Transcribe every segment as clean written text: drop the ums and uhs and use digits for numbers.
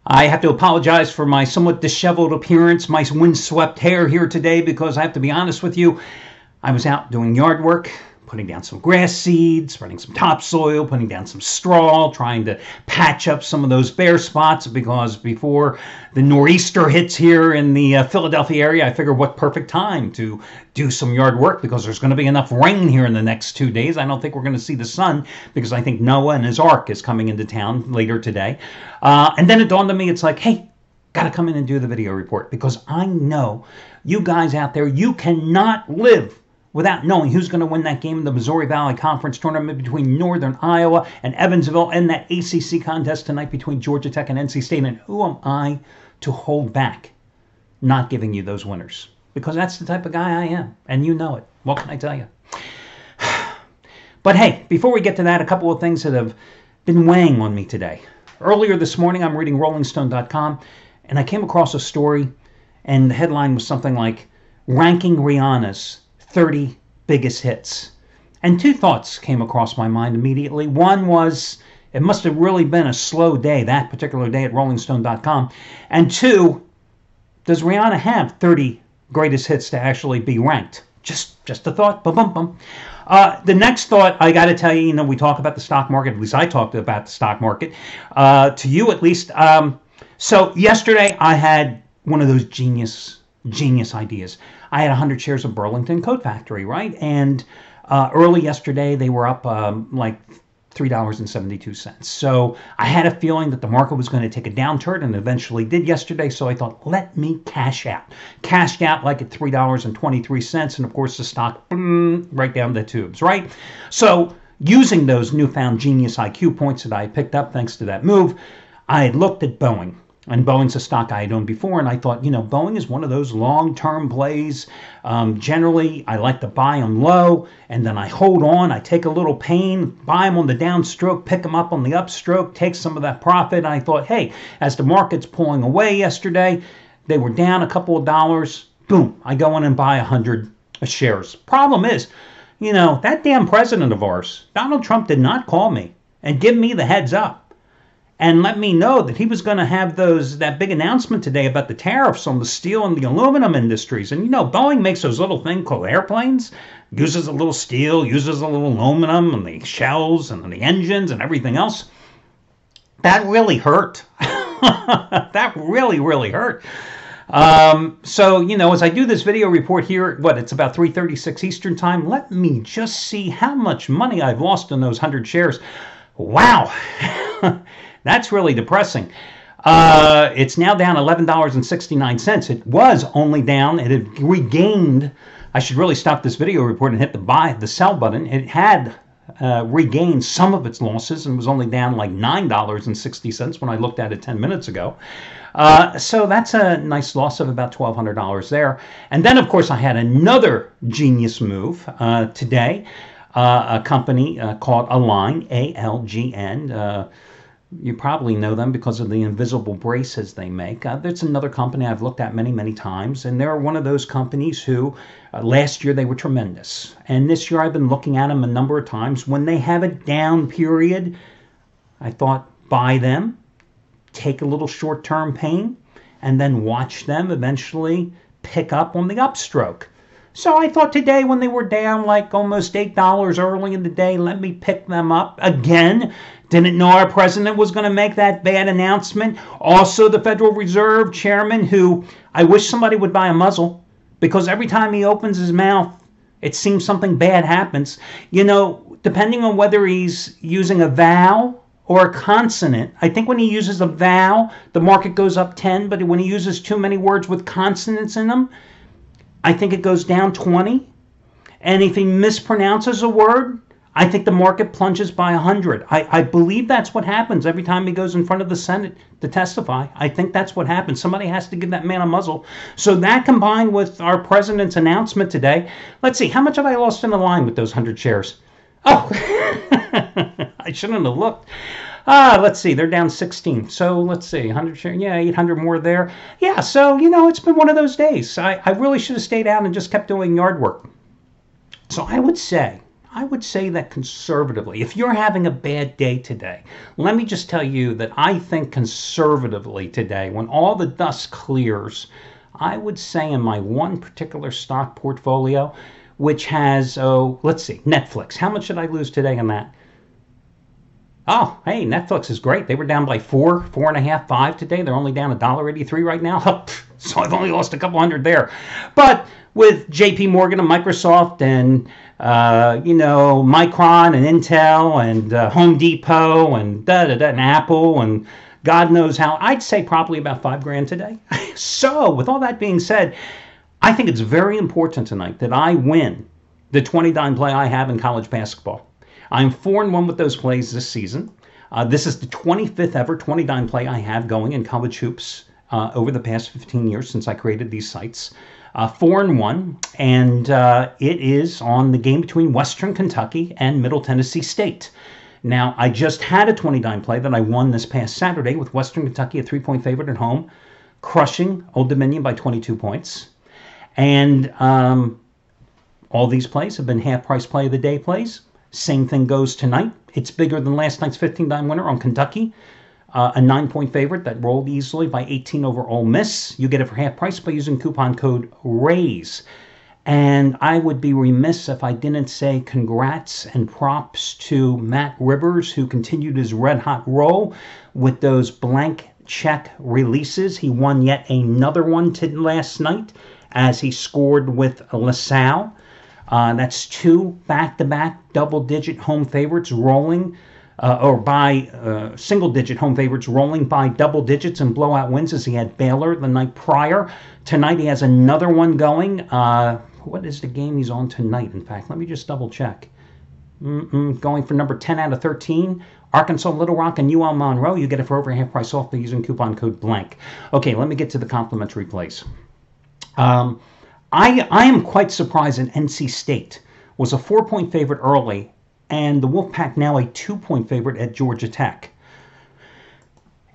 I have to apologize for my somewhat disheveled appearance, my windswept hair here today, because I have to be honest with you, I was out doing yard work, putting down some grass seeds, spreading some topsoil, putting down some straw, trying to patch up some of those bare spots, because before the nor'easter hits here in the Philadelphia area, I figured what perfect time to do some yard work, because there's going to be enough rain here in the next 2 days. I don't think we're going to see the sun, because I think Noah and his ark is coming into town later today. And then it dawned on me, it's like, hey, got to come in and do the video report, because I know you guys out there, you cannot live without knowing who's going to win that game in the Missouri Valley Conference tournament between Northern Iowa and Evansville, and that ACC contest tonight between Georgia Tech and NC State. And who am I to hold back not giving you those winners? Because that's the type of guy I am, and you know it. What can I tell you? But hey, before we get to that, a couple of things that have been weighing on me today. Earlier this morning, I'm reading RollingStone.com, and I came across a story, and the headline was something like, Ranking Rihanna's 30 biggest hits. And two thoughts came across my mind immediately. One was, it must have really been a slow day, that particular day at RollingStone.com. And two, does Rihanna have 30 greatest hits to actually be ranked? Just a thought. Bum, bum, bum. The next thought, I got to tell you, we talk about the stock market, at least I talked about the stock market, to you at least. So yesterday I had one of those genius ideas. I had 100 shares of Burlington Coat Factory, right? And early yesterday, they were up like $3.72. So I had a feeling that the market was going to take a downturn, and eventually did yesterday. So I thought, let me cash out. Cashed out like at $3.23. And of course, the stock right down the tubes, right? So using those newfound genius IQ points that I picked up thanks to that move, I had looked at Boeing. And Boeing's a stock I had owned before, and I thought, Boeing is one of those long-term plays. Generally, I like to buy them low, and then I hold on. I take a little pain, buy them on the downstroke, pick them up on the upstroke, take some of that profit. And I thought, hey, as the market's pulling away yesterday, they were down a couple of dollars. Boom, I go in and buy 100 shares. Problem is, that damn president of ours, Donald Trump, did not call me and give me the heads up and let me know that he was going to have that big announcement today about the tariffs on the steel and the aluminum industries. And Boeing makes those little thing called airplanes, uses a little steel, uses a little aluminum and the shells and the engines and everything else. That really hurt. That really, really hurt. So, as I do this video report here, it's about 3:36 Eastern time, let me just see how much money I've lost in those 100 shares. Wow. That's really depressing. It's now down $11.69. It was only down. It had regained. I should really stop this video report and hit the sell button. It had regained some of its losses and was only down like $9.60 when I looked at it 10 minutes ago. So that's a nice loss of about $1,200 there. And then, of course, I had another genius move today. A company called Align, ALGN. You probably know them because of the invisible braces they make. That's another company I've looked at many, many times. And they're one of those companies who, last year, they were tremendous. And this year, I've been looking at them a number of times. When they have a down period, I thought, buy them, take a little short-term pain, and then watch them eventually pick up on the upstroke. So I thought today, when they were down like almost $8 early in the day, let me pick them up again. Didn't know our president was going to make that bad announcement. Also, the Federal Reserve chairman, who I wish somebody would buy a muzzle, because every time he opens his mouth, it seems something bad happens. Depending on whether he's using a vowel or a consonant. I think when he uses a vowel, the market goes up 10, but when he uses too many words with consonants in them, I think it goes down 20. And if he mispronounces a word, I think the market plunges by 100. I believe that's what happens every time he goes in front of the Senate to testify. I think that's what happens. Somebody has to give that man a muzzle. So that combined with our president's announcement today, let's see, how much have I lost in the line with those 100 shares? Oh, I shouldn't have looked. Let's see, they're down 16. So let's see, 100 shares, yeah, 800 more there. Yeah, so, it's been one of those days. I really should have stayed out and just kept doing yard work. So I would say I would say that conservatively, if you're having a bad day today, let me just tell you that I think conservatively today, when all the dust clears, I would say in my one particular stock portfolio, which has, let's see, Netflix. How much did I lose today on that? Oh, hey, Netflix is great. They were down by 4.5, 5 today. They're only down $1.83 right now. So I've only lost a couple hundred there. But with JP Morgan and Microsoft and, Micron and Intel and Home Depot and and Apple and God knows how, I'd say probably about $5,000 today. So with all that being said, I think it's very important tonight that I win the 20-dime play I have in college basketball. I'm 4-1 with those plays this season. This is the 25th ever 20-dime play I have going in college hoops over the past 15 years since I created these sites. 4-1, and it is on the game between Western Kentucky and Middle Tennessee State. Now, I just had a 20-dime play that I won this past Saturday with Western Kentucky, a 3-point favorite at home, crushing Old Dominion by 22 points. And all these plays have been half-price play of the day plays. Same thing goes tonight. It's bigger than last night's 15-dime winner on Kentucky, a 9-point favorite that rolled easily by 18 over Ole Miss. You get it for half price by using coupon code RAISE. And I would be remiss if I didn't say congrats and props to Matt Rivers, who continued his red-hot roll with those blank check releases. He won yet another one last night as he scored with LaSalle. That's 2 back-to-back double-digit home favorites rolling, single-digit home favorites rolling by double digits and blowout wins as he had Baylor the night prior. Tonight he has another one going. What is the game he's on tonight, in fact? Let me just double-check. Going for number 10 out of 13. Arkansas, Little Rock, and UL Monroe. You get it for over half price off by using coupon code BLANK. Okay, let me get to the complimentary plays. I am quite surprised that NC State was a 4-point favorite early, and the Wolfpack now a 2-point favorite at Georgia Tech.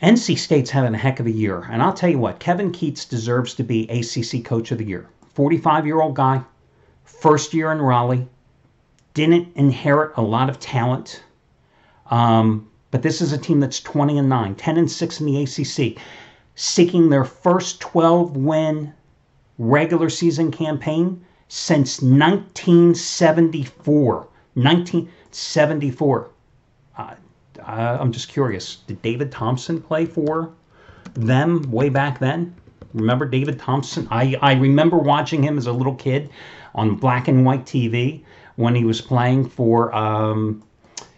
NC State's having a heck of a year, and I'll tell you what, Kevin Keatts deserves to be ACC Coach of the Year. 45-year-old guy, first year in Raleigh, didn't inherit a lot of talent, but this is a team that's 20-9, 10-6 in the ACC, seeking their first 12-win regular season campaign since 1974. 1974. I'm just curious. Did David Thompson play for them way back then? Remember David Thompson? I remember watching him as a little kid on black and white TV when he was playing for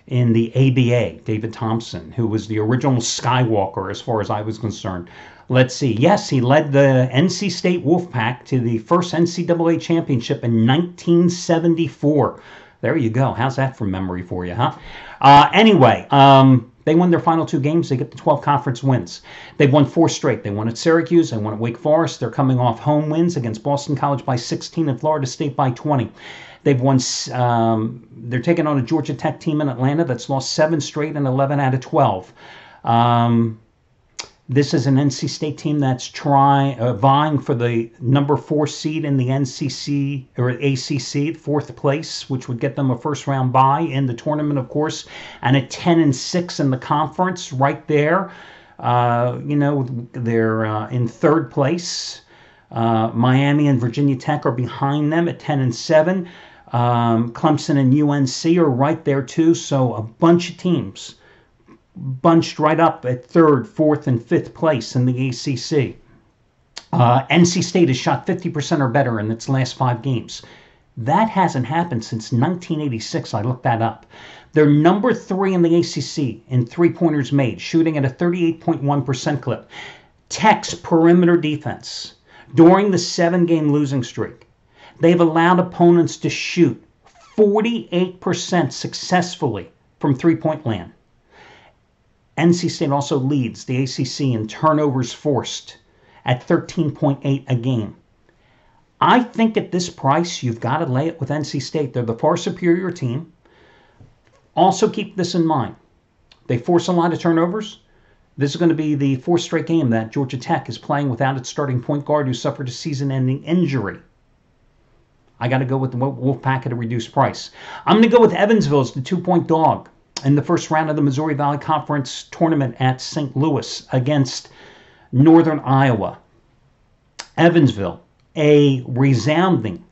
in the ABA, David Thompson, who was the original Skywalker as far as I was concerned. Let's see. Yes, he led the NC State Wolfpack to the first NCAA championship in 1974. There you go. How's that from memory for you, huh? Anyway, they won their final 2 games. They get the 12 conference wins. They've won 4 straight. They won at Syracuse. They won at Wake Forest. They're coming off home wins against Boston College by 16 and Florida State by 20. They've won. They're taking on a Georgia Tech team in Atlanta that's lost 7 straight and 11 out of 12. This is an NC State team that's vying for the number 4 seed in the NCC or ACC, 4th place, which would get them a first-round bye in the tournament, of course, and a 10-6 in the conference right there. They're in 3rd place. Miami and Virginia Tech are behind them at 10-7. Clemson and UNC are right there too. So a bunch of teams bunched right up at 3rd, 4th, and 5th place in the ACC. NC State has shot 50% or better in its last 5 games. That hasn't happened since 1986. I looked that up. They're number 3 in the ACC in 3-pointers made, shooting at a 38.1% clip. Tech's perimeter defense, during the 7-game losing streak, they've allowed opponents to shoot 48% successfully from 3-point land. NC State also leads the ACC in turnovers forced at 13.8 a game. I think at this price, you've got to lay it with NC State. They're the far superior team. Also keep this in mind. They force a lot of turnovers. This is going to be the 4th straight game that Georgia Tech is playing without its starting point guard who suffered a season-ending injury. I got to go with the Wolfpack at a reduced price. I'm going to go with Evansville as the 2-point dog in the first round of the Missouri Valley Conference tournament at St. Louis against Northern Iowa. Evansville, a resounding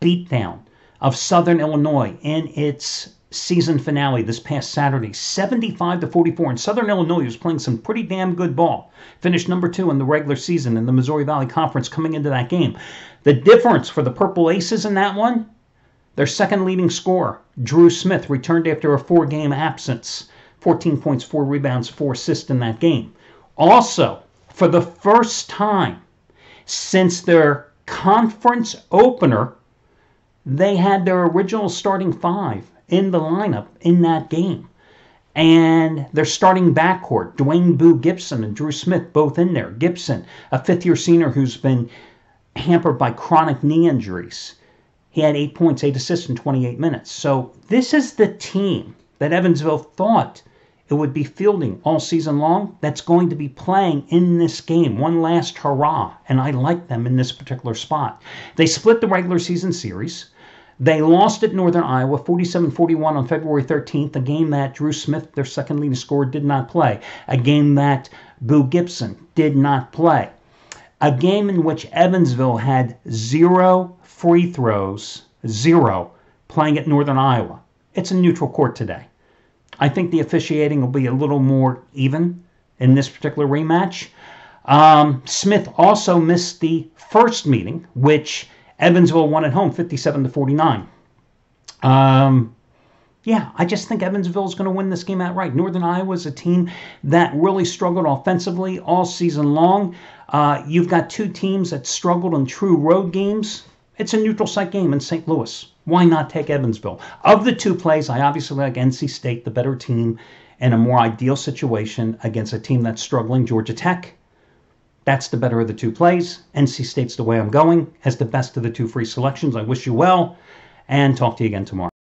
beatdown of Southern Illinois in its season finale this past Saturday, 75-44. And Southern Illinois was playing some pretty damn good ball. Finished number 2 in the regular season in the Missouri Valley Conference coming into that game. The difference for the Purple Aces in that one, their second leading scorer, Drew Smith, returned after a 4-game absence. 14 points, 4 rebounds, 4 assists in that game. Also, for the first time since their conference opener, they had their original starting 5 in the lineup in that game. And their starting backcourt, Dwayne Boo Gibson and Drew Smith, both in there. Gibson, a 5th-year senior who's been hampered by chronic knee injuries. He had 8 points, 8 assists in 28 minutes. So this is the team that Evansville thought it would be fielding all season long that's going to be playing in this game. One last hurrah, and I like them in this particular spot. They split the regular season series. They lost at Northern Iowa 47-41 on February 13th, a game that Drew Smith, their second leading scorer, did not play. A game that Boo Gibson did not play. A game in which Evansville had 0 free throws, 0, playing at Northern Iowa. It's a neutral court today. I think the officiating will be a little more even in this particular rematch. Smith also missed the first meeting, which Evansville won at home 57-49. I just think Evansville is going to win this game outright. Northern Iowa is a team that really struggled offensively all season long. You've got 2 teams that struggled in true road games. It's a neutral site game in St. Louis. Why not take Evansville? Of the 2 plays, I obviously like NC State, the better team, in a more ideal situation against a team that's struggling, Georgia Tech. That's the better of the 2 plays. NC State's the way I'm going as the best of the 2 free selections. I wish you well, and talk to you again tomorrow.